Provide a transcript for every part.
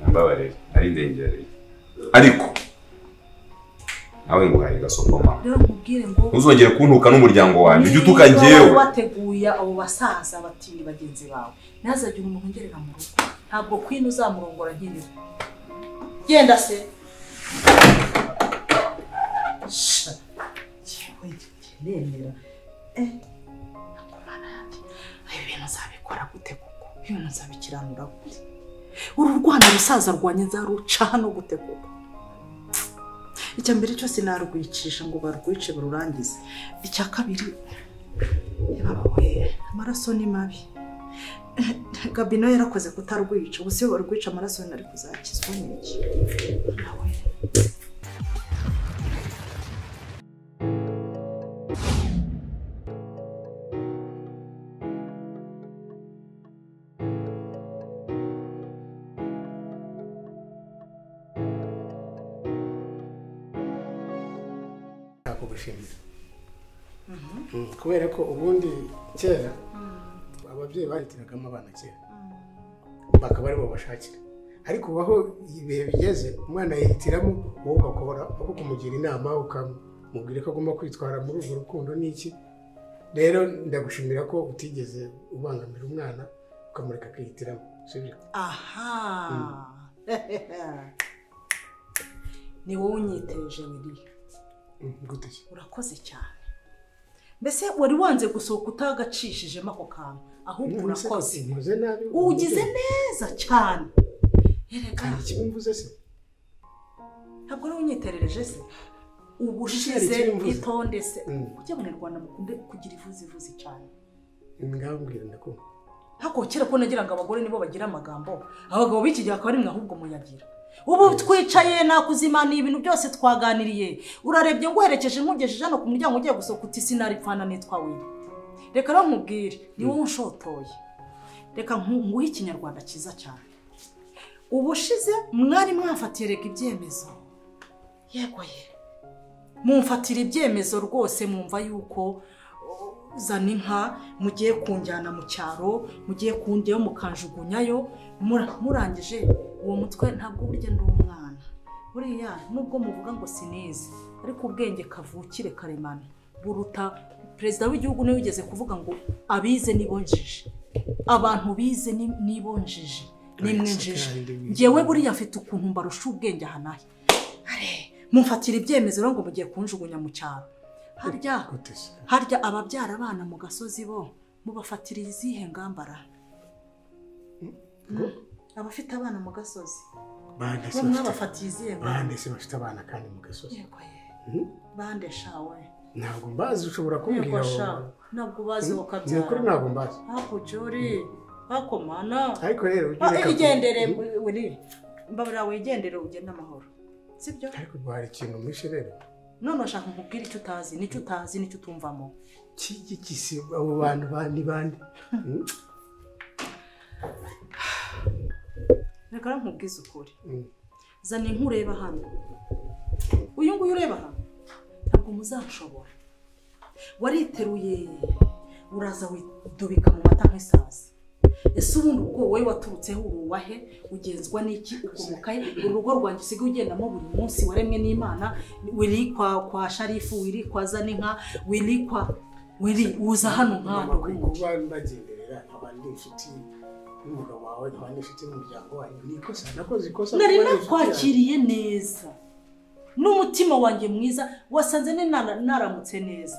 mbabarira ari ndengereye ariko nawe nguhaye gasokoma rero nkubwire ngo uzongere kuntuka n'umuryango wanjye ujye utuka njyewe wateguye abo basaza batini bagenzi bawe ntazagire umuntu ngerera mu rugo ntabwo Queen uzamurongora nkiri genda se nemera akomana yandi ayo bintu zabikora gute kuko ibintu zabikiranura gute uru Rwanda rusaza rwanye nzaruca hano gute kuko icya mbere cyose narwicisha ngo barwice barurangize icya kabiri yabawe amaraso ni mabi Gabino yarakoze kutarwica ubuse barwica amaraso nari kuzakizwa n'iki nawe kubera ko ubundi kera ababyeyi bahitiragamo abana kera bakaba ari bo bashakira ariko baho ibihe bigeze umwana yihitiramo wowe ugakora aho kumugira inama ukamubwira ko agomba kwitwara muri urwo rukundo n'iki rero ndagushimira ko utigeze ubangamira umwana ukamureka akihitiramo sibyo aha ni wowe unyiteje Willy gute urakoze cyane mbese wari wanze gusohoka utagacishijemo ako kantu ahubwo urakoze ugize neza cyane yereka ikimvuze se ntabwo ari unyiterereje se ubushize itonde se ujye mu Rwanda mukunde kugira ivuzi cyane ngambwira ndako hako kera ko nagira ngo abagore nibo bagira amagambo abagabo b'iki gihe akaba ari mwe ahubwo muyagira ubu twicaye nakuzimana ibintu byose twaganiriye urarebye ngo uherekeje nkugejeje hano ku muryango ugiye gusohoka uti sinaripfana nitwa Willy reka rero mubwire ni wowe unshotoye reka nguhe ikinyarwanda cyiza cyane ubushize mwari mwafatiye reka ibyemezo yego ye mumfatira ibyemezo rwose mwumva yuko zana inka mugiye kunjyana mu cyaro mugiye kunjyayo mukanjugunyayo murangije uwo mutwe ntabwo burya ndi umwana buriya nubwo muvuga ngo sinize ariko ubwenge kavukire karemano buruta perezida w'igihugu niwe ugeze kuvuga ngo abize nibonjije abantu bize nibonjije nimwenjije ngewe buriya mfite ukuntu mbarusha ubwenge hanahe mumfatira ibyemezo rero ngo mugiye kunjugunya mu cyaro harya ababyara abana mu gasozi bo mubafatira izihe ngambara abafite abana mu gasozi mwabafatiye izihe bande se bafite abana kandi mu gasozi yego bande shawe ntabwo mbazi ushobora kumbwira ntabwo bazi ukabyara nukuri ntabwo mbazi hako jori hako mana ariko rero igendere Willy mbabura wigendere ugenda amahoro sibyo ariko bari ikintu mwishe rero none ashaka nkubwira icyo utazi nicyo utumvamo kigikisi abo bantu bandi reka nkubwize ukuri zana inkureba hano uyu nguyu ureba hano ntabwo muzashobora wariteruye uraza widubika mu mata nk'isazi ese ubundi ubwo wowe waturutseho uruwahe ugenzwa n'iki ukomokahe urugo rwanjye usigaye ugendamo buri munsi waremwe n'Imana Willy kwa Sharifu Willy kwa Zaninka Willy uza hano nk'aho kuba mbagenderera abandi inshuti n'umugabo wawe abandi inshuti n'umuryango wawe nikosa nakoze ikosa nari nakwakiriye neza n'umutima wanjye mwiza wasanze naramutse neza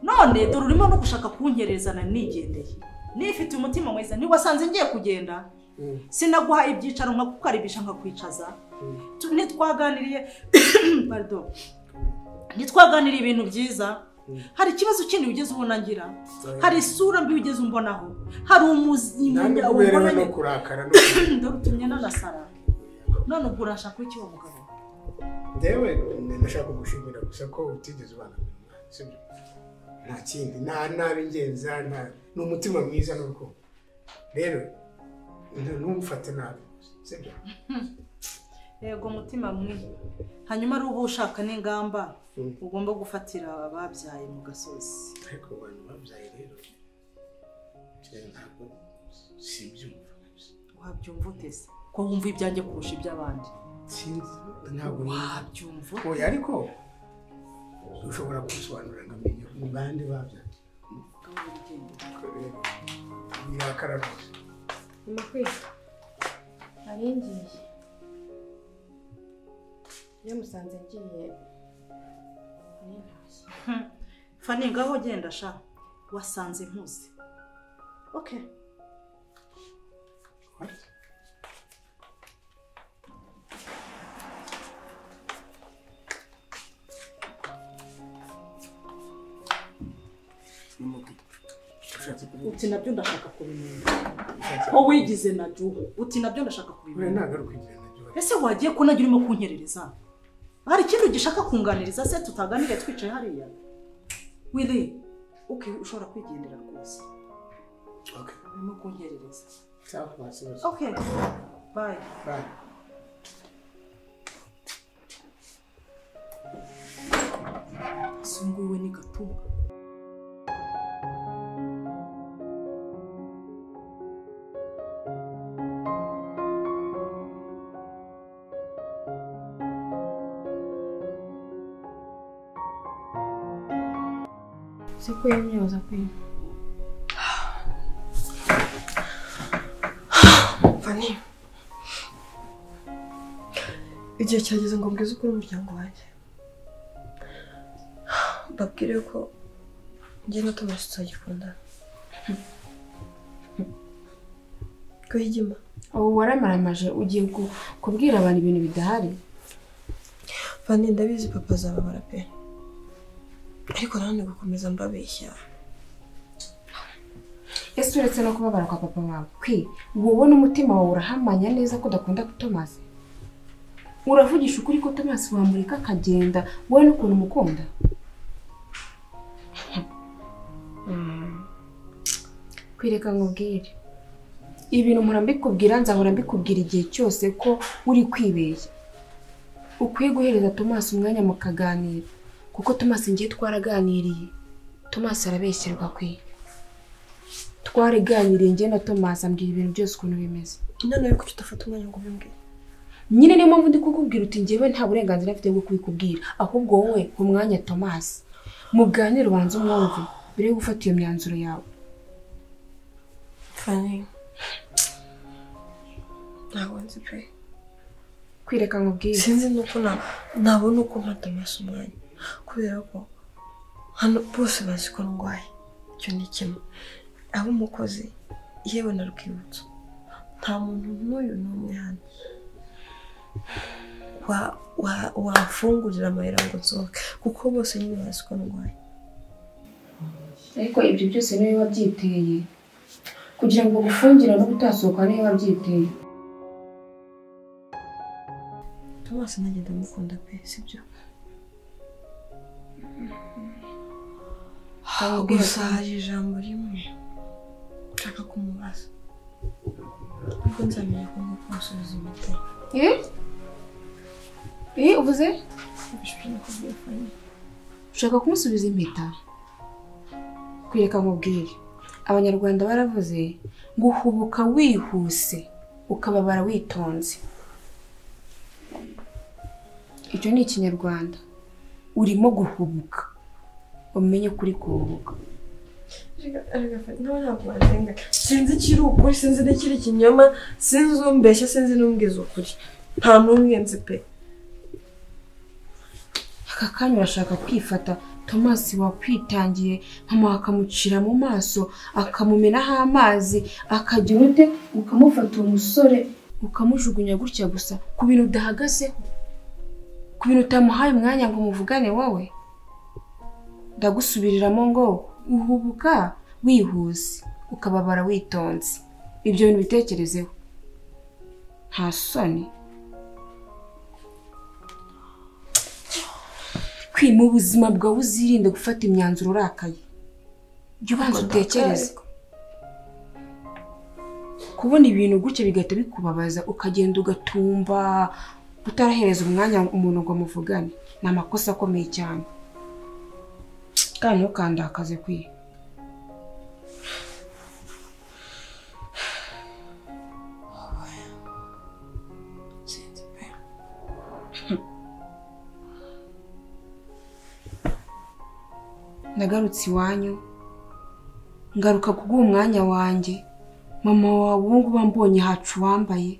none dore urimo no gushaka kunkerezana nigendeye nifite umutima mwiza ni wasanze ngiye kugenda sinaguha ibyicaro nka kukaribisha nka kwicaza nitwaganiriye pardon nitwaganiriye ibintu byiza hari ikibazo kindi ugeze ubona ngira hari isura mbi ugeze umbonaho hari umuzima ubona no kurakara no rutumye nanasara none ubwo urashaka ko iki wo mugabo ndewe ndashaka gushimira gusa ko utigeze ubana sibyo nta kindi nabingenza n'umutima mwiza nuko rero numufate nabi sibyo yego umutima mwiza hanyuma ari ubu ushaka n'ingamba ugomba gufatira ababyaye mu gasozi ariko abantu babyaye rero ntabwo sibyumva wabyumva utese ko wumva ibyanjye kurusha iby'abandi sinzi ntabwo wabyumva oya ariko ushobora gusobanurira nkamenya ni bande babyo yakara rwose Makwiye aringiye iyo musanze ngiye nintashye Fani ngaho genda sha wasanze mpuze okay What? uti nabyo ndashaka kubimenya ko wigize na Juho uti nabyo ndashaka kubimenya nagaruka igihe nabyo ese wagiye ko nagira urimo kunyerereza hari ikintu gishaka kunganiriza se tutaganire twicaye hariya Willy okay ushobora kwigendera rwose okay urimo kunyerereza sawa basibaza okay bye bye sunguwe ni gatunga Siku yemyoza kwini Fani igihe cyageze ngo mbwize ukuri umuryango wanjye babwire ko njye na Thomas tutagikundana ko higima ubu waramaramaje ugiye kubwira abantu ibintu bidahari Fani ndabizi papa azababara pe ariko nanone gukomeza mbabeshya ese uretse no kubabara kwa papa wawe kwi wowe n'umutima wawe urahamanya neza ko udakunda Thomas uravugisha ukuri ko Thomas wamurika akagenda wowe n'ukuntu umukunda kwireka nkubwire ibintu mpora mbikubwira nzahora mbikubwira igihe cyose ko uri kwibeshya ukwiye guhereza Thomas umwanya mukaganira kuko Thomas ngiye twaraganiriye Thomas arabeshyerwa kwi twaraganiriye ngiye na Thomas ambwira ibintu byose ukuntu bimeze none ariko utafata umwanya ngo ubimbwire nyine niyo mpamvu ndi kukubwira uti njyewe nta burenganzira mfite bwo kubikubwira ahubwo wowe umwanya Thomas muganire ubanze umwumve mbere yo gufata iyo myanzuro yawe Fani ntabwo nzi pe kwireka nkubwire sinzi nuko nabona uko mpa Thomas umwanya kubera ko hano bose bazi ko ndwaye icyo ni kimwe abo umukozi yewe na Rwibutso nta muntu n'uyu n'umwe hano wafungurira amahera ngo nsohoke kuko bose nyine bazi ko ndwaye ariko ibyo byose niwe wabyiteye kugira ngo gufungira no gutasohoka niwe wabyiteye Thomas nanjye ndamukunda pe sibyo gusa hari ijambo rimwe nshaka kumubaza ubwo nzamenya ko ngomba kumusubiza impeta uvuze ushaka kumusubiza impeta kwireka nkubwire abanyarwanda baravuze ngo uhubuka wihuse ukababara witonze icyo ni ikinyarwanda urimo guhubuka umenye kuri kuhubuka sinzi ikiri ukuri sinzi n'ikiri ikinyoma sinzi umbeshya sinzi n'umbwiza ukuri nta n'umwe nzi pe aka kanya urashaka kwifata Thomas wakwitangiye mama akamucira mu maso akamumenaho amazi akagira ute ukamufata uwo musore ukamujugunya gutya gusa ku bintu udahagazeho ku bintu utamuhaye umwanya ngo muvugane wowe ndagusubiriramo ngo uhubuka wihuse ukababara witonze ibyo bintu bitekerezeho nta soni kwima ubuzima bwawe uzirinde gufata imyanzuro urakaye jya ubanza utekereze kubona ibintu gutya bigahita bikubabaza ukagenda ugatumba utarahereza umwanya umuntu ngo muvugane ni amakosa akomeye cyane kandi ntukandakaze kwiye nagarutse iwanyu ngaruka kuguha umwanya wanjye mama wawe ubu ngubu mbonye hacu wambaye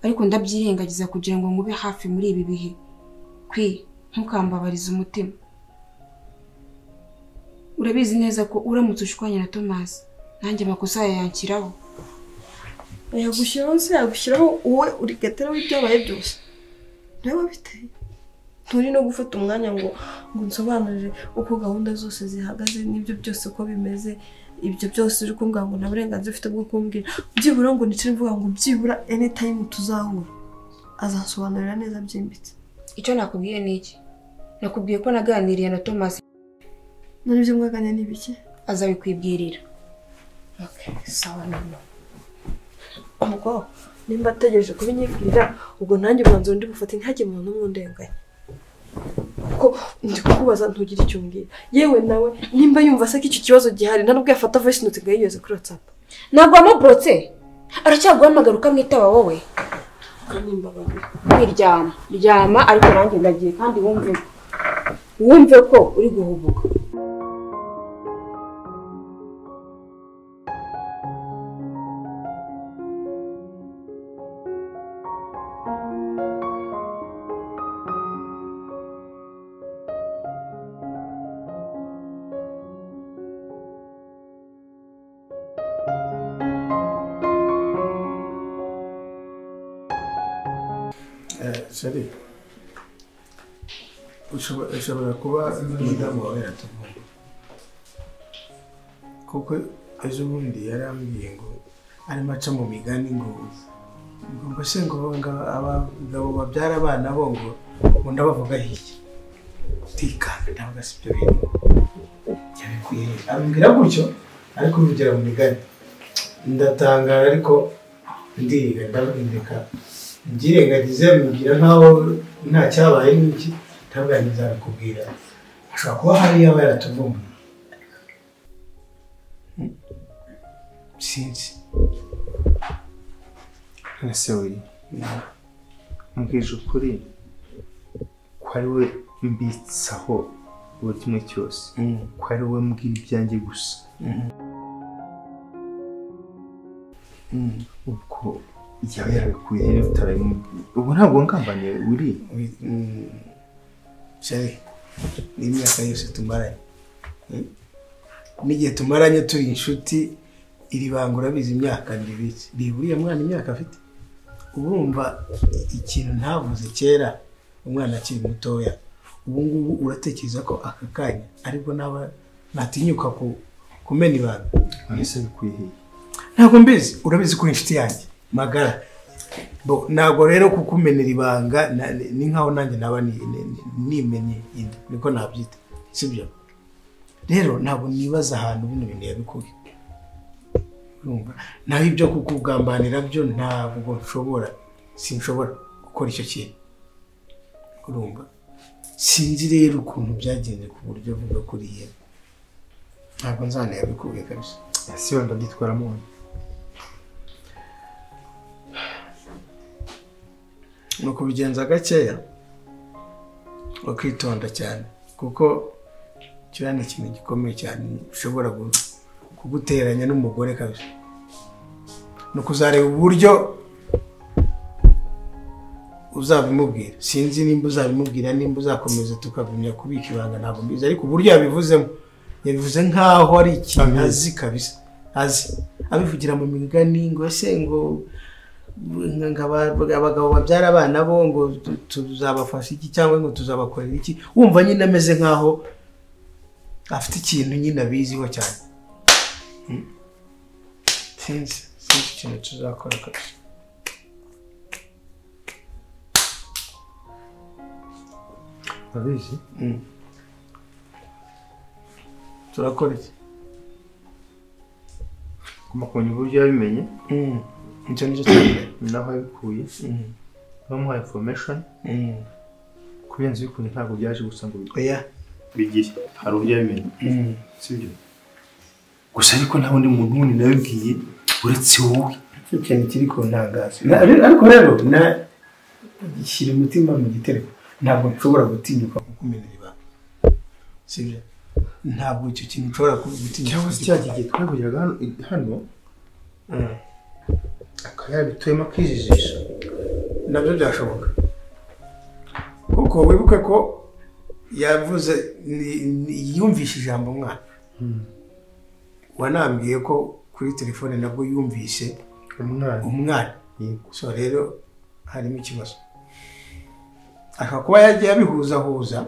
ariko ndabyirengagiza kugira ngo ngube hafi muri ibi bihe ntukambabarize umutima urabizi neza ko uramutse ushwanye na Thomas nanjye amakosa yayankiraho yagushyiraho se yagushyiraho wowe uri gatera w'ibyabaye byose nawe biteye turi no gufata umwanya ngo nsobanurire uko gahunda zose zihagaze n'ibyo byose uko bimeze ibyo byose uri kumbwira ngo nta burenganzira ufite bwo kumbwira byibura ngo nicire mvuga ngo byibura anytime tuzahura azansobanurira neza byimbitse icyo nakubwiye ni iki nakubwiye ko naganiriye na Thomas none ibyo mwaganira ni biki azabikwibwirira sawa none ubwo nimba ategereje kubinyibwira ubwo nanjye umwanzuro ndi bufate ntihajye umuntu n'umwe undenganya ko ndi kukubaza ntugire icyo umbwira yewe nawe nimba yumva se ko icyo kibazo gihari nta nubwo yafata voice note ngo yiyeze kuri WhatsApp ntabwo amubrotse aracyaguhamagara ukamwitaba wowe nimba babiri ryama ariko nanjye ndagiye kandi wumve ko uri guhubuka Shari ushobora kuba umudamu wawe yatuvumba kuko ejo bundi yarambwiye ngo arimo aca mu migani ngo se ngo abagabo babyara abana bo ngo ndabavuga hirya tikana ntabwo si byo bintu yabikuye abibwira gutyo ariko bigera mu migani ndatangara ariko ndiga ndabindika ngirengagize mbwira nkaho nta cyabaye n'iki ntabwo nzabikubwira ashobora kuba hari yaba yaratuvumbuye sinzi ese we mbwije ukuri ko ari we mbitsaho buri kimwe cyose ko ari we mbwira ibyanjye gusa ubwo yaba yarabikuye rero utarabimubwira ubu ntabwo ngambaniye uri Shari n'imyaka yose tumaranye n'igihe tumaranye turi inshuti iri banga urabizi imyaka ndibitse biburiye mwana imyaka afite urumva ikintu ntavuze kera umwana akiri mutoya ubu ngubu uratekereza ko aka kanya ariko natinyuka kumena ibanga ese bikuye hehe ntabwo mbizi urabizi ko inshuti yanjye magara ntabwo rero kukumenera ibanga ni nkaho nanjye naba nimenye niko nabyita sibyo rero ntabwo nibaza ahantu bino bintu yabikuye urumva naho ibyo kukugambanira byo ntabwo sinshobora gukora icyo kintu urumva sinzi rero ukuntu byagenze ku buryo buvuga kuriya ntabwo nzanayabikuye kabisa ese wenda byitwaramo nuko bigenza gakeya ukitonda cyane kuko kiriya ni ikintu gikomeye cyane ushobora kuguteranya n'umugore kabisa ni ukuzareba uburyo uzabimubwira sinzi nimba uzabimubwira nimba uzakomeza tukagumya kubika ibanga ntabwo mbizi ariko uburyo yabivuze nkaho ari ikintu azi kabisa azi abivugira mu migani ngo ese ngo abagabo babyara abana bo ngo tuzabafasha iki cyangwa ngo tuzabakorera iki wumva nyine ameze nkaho afite ikintu nyine abiziho cyane sinzi ikintu tuzakora kabisa abizi turakora iki kumenya uburyo yabimenye nicyo cyane naho yabikuye bamuha information kurenza yuko ntabwo byaje gusa ngo bigire hari uburyo yabimenye sibyo gusa ariko nta wundi muntu wundi nabibwiye uretse wowe ikintu kiri ku ntangazo ariko rero gishyira umutima mu gitereko ntabwo nshobora gutinyuka kukumenera ibanga sibyo ntabwo icyo kintu ushobora gutinya cyangwa se cya gihe twaguraga hano akaba yabituyemo akijijisha nabyo byashoboka kuko wibuke ko yavuze yumvishe ijambo mwana wanambwiye ko kuri telefone nabwo yumvishe umwana so rero harimo ikibazo ashobora kuba yagiye abihuzahuza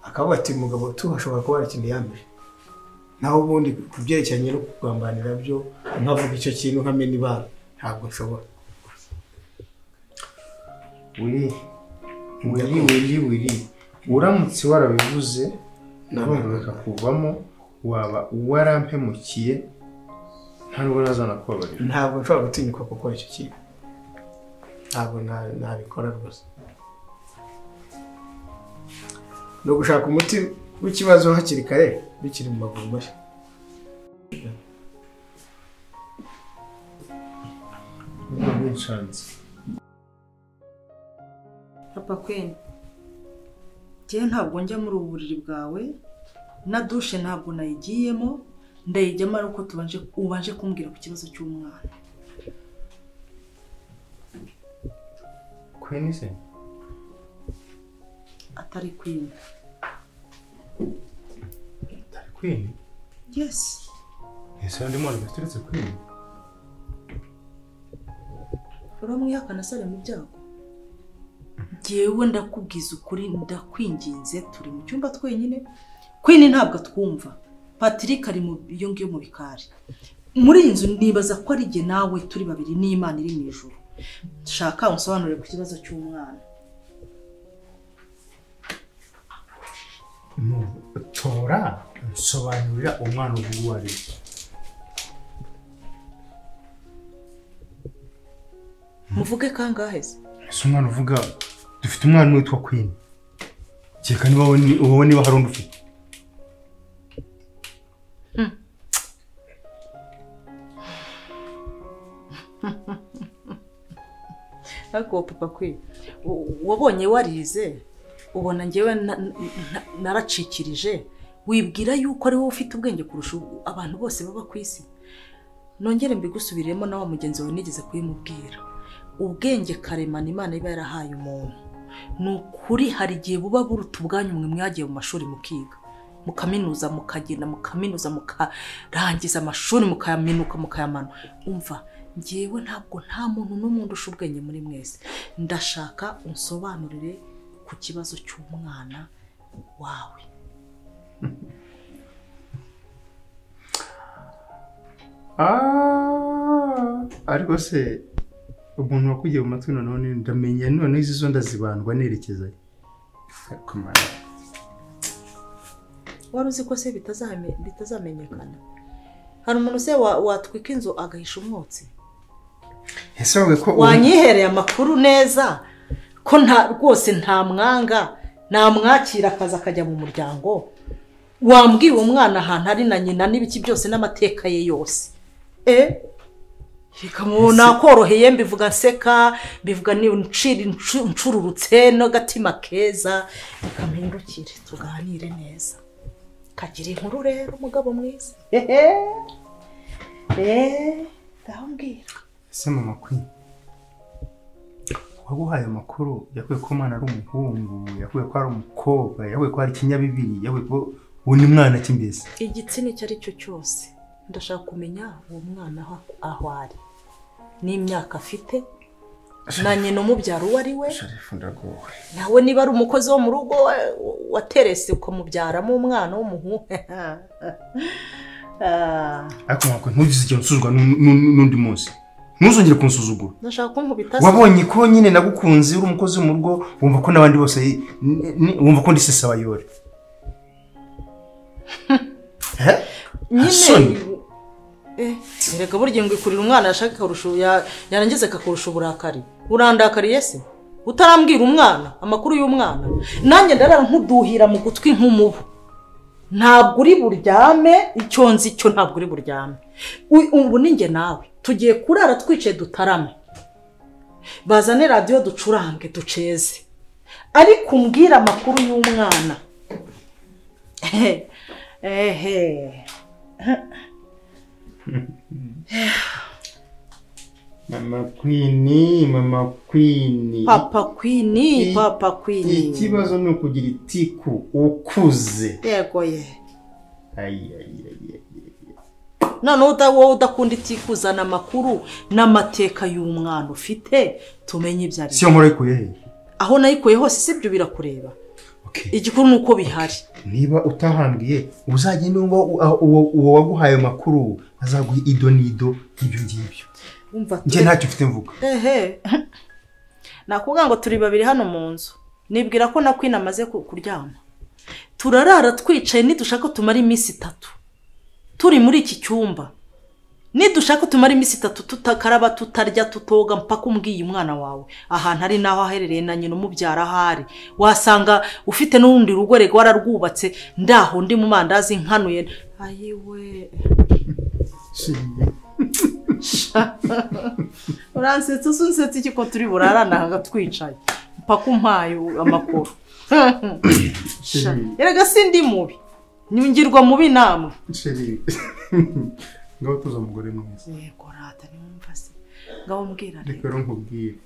akavuga ati mugabo hashobora kuba hari ikintu yambere naho ubundi ku byerekeranye no kugambanira byo nkavuga icyo kintu nkamenya ibanga ntabwo nshobora wiri uramutse warabivuze nabwo bikakuvamo waba warampemukiye nta nubwo nazana kubabarira ntabwo nshobora gutinyuka gukora icyo kintu ntabwo nabikora rwose no gushaka umuti w'ikibazo hakiri kare bikiri mu maguru mashya Papa Queen njye ntabwo njya muri ubu buriri bwawe na dushe ntabwo nayigiyemo ndayijyamo ari uko ubanje kumbwira ku kibazo cy'umwana. Queen se atari Queen. Atari Queen? Yes. Ese ndi mwana gaturetse Queen. Uramwihakana sare mu byago. Jewe ndakubwiza ukuri ndakwinginze turi mu cyumba twenyine. Queen ntabwo twumva. Patrick ari mu iyo ngiyo mu bikari. Muri inzu nibaza ko ari je nawe turi babiri n'Imana iri mu ijuru. Shaka unsobanurire ku kibazo cy'umwana. Tora nsobanurira umwana uvuga ari. Muvuge kangahe se? Ese umwana uvuga dufite umwana witwa Queen. Cyeka niba hari undi ufite. Ako Papa Queen wabonye warize ubona ngewe naracikirije wibwira yuko ari wowe ufite ubwenge kurusha abantu bose baba ku isi. Nongere mbigusubiremo nawe mugenzi wawe nigeze kuyimubwira. Ubwenge karemana Imana iba yarahaye umuntu. Nukuri hari gihe buba buruta ubwanyu mwe mwagiye mu mashuri mukiga. Mukaminuza mukagenda mukaminuza mukarangiza amashuri mukayaminuka mukayamana. Umva ngewe ntabwo nta muntu n'umuntu ushubwenge muri mwese. Ndashaka unsobanurire ku kibazo cy'umwana wawe. Ariko se umuntu wakugiye mu matwi none ndamenya none izi zo ndazibandwa nerekeza. Kumara. Waruzi ko se bitazamenyekana. Hari umuntu se watwika inzu agahisha umwotsi. Ese wowe ko wanyihereye amakuru neza ko rwose nta mwanga namwakira akaza akajya mu muryango. Wambwiye umwana ahantu ari na nyina n'ibiki byose n'amateka ye yose. Bikamubona koroheye mbivuga nseka bivuga ni ncururutse no gatima keza bikampindukire tuganire neza. Kagira inkuru rero umugabo mwiza. Ndambwira. Ese mama Queen waguhaye amakuru yakwiye ko umwana ari umuhungu yakwiye ko ari umukobwa yakwiye ko ari ikinyabibiri yakwiye ko undi mwana kimbese igitsina icyo ari cyo cyose ndashaka kumenya uwo mwana aho ari n'imyaka afite na nyina umubyaro uwo ari we Sharifu ndagowe nawe niba ari umukozi wo mu rugo waterese ukamubyaramo umwana w'umuhungu. Ariko mama ntugize ikintu usuzugwa n'undi munsi ntuzongere kunsuzugura. Ndashaka kunkubita. Wabonye ko nyine nagukunze uri umukozi wo mu rugo wumva ko nabandi bose wumva ko ndi sesa bayore. Nyine erega burya ngo ikurira umwana yashaka karusho yarangiza kakurusha uburakari. Urandakariye se utarambwira umwana amakuru y'umwana nanjye ndarara nkuduhira mu gutwi nk'umubu. Ntabwo uri buryame icyo nzi cyo ntabwo uri buryame. Ubu ninge nawe tugiye kurara twicaye dutarame. Bazane radio ducurange duceze. Ariko umbwira amakuru y'umwana. ehe Mama Queen. Papa Queen. Ikibazo ni ukugira itiku ukuze. Yego ye. Ayi. None wowe udakunda itikuzana amakuru n'amateka y'umwana ufite tumenye ibyo ari. Siyo nkore aho nayikuye hose sibyo birakureba. Okay. Igikuru nuko bihari. Niba utahambwiye uzagende uwo waguhaye makuru azaguha idonido ibyo ngibyo. Umva nje ntacyo ufite mvuga. Nakuvuga ngo turi babiri hano mu nzu. Nibwira ko na Queen amaze kuryama. Turarara twicaye nidushaka tumara iminsi 3. Turi muri iki cyumba. Nidushaka tumara iminsi 3 tutakaraba tutarya tutoga mpaka umbwiye umwana wawe. Ahantu ari naho aherereye na nyina umubyara ahari. Wasanga ufite n'urundi rugo rego wararwubatse ndaho ndi mu mandazi nkanuye. Ayiwe. Uransetsa sunsetsa iki ko turi burarana hanga twicaye. Mpaka umpaye amakuru. Erega sindi mubi. Ningirwa mubi namwe. Sheri. Ngaho tuza mugore mwiza. Yego rata nimumva se. Ngaho mbwira rero nkubwire.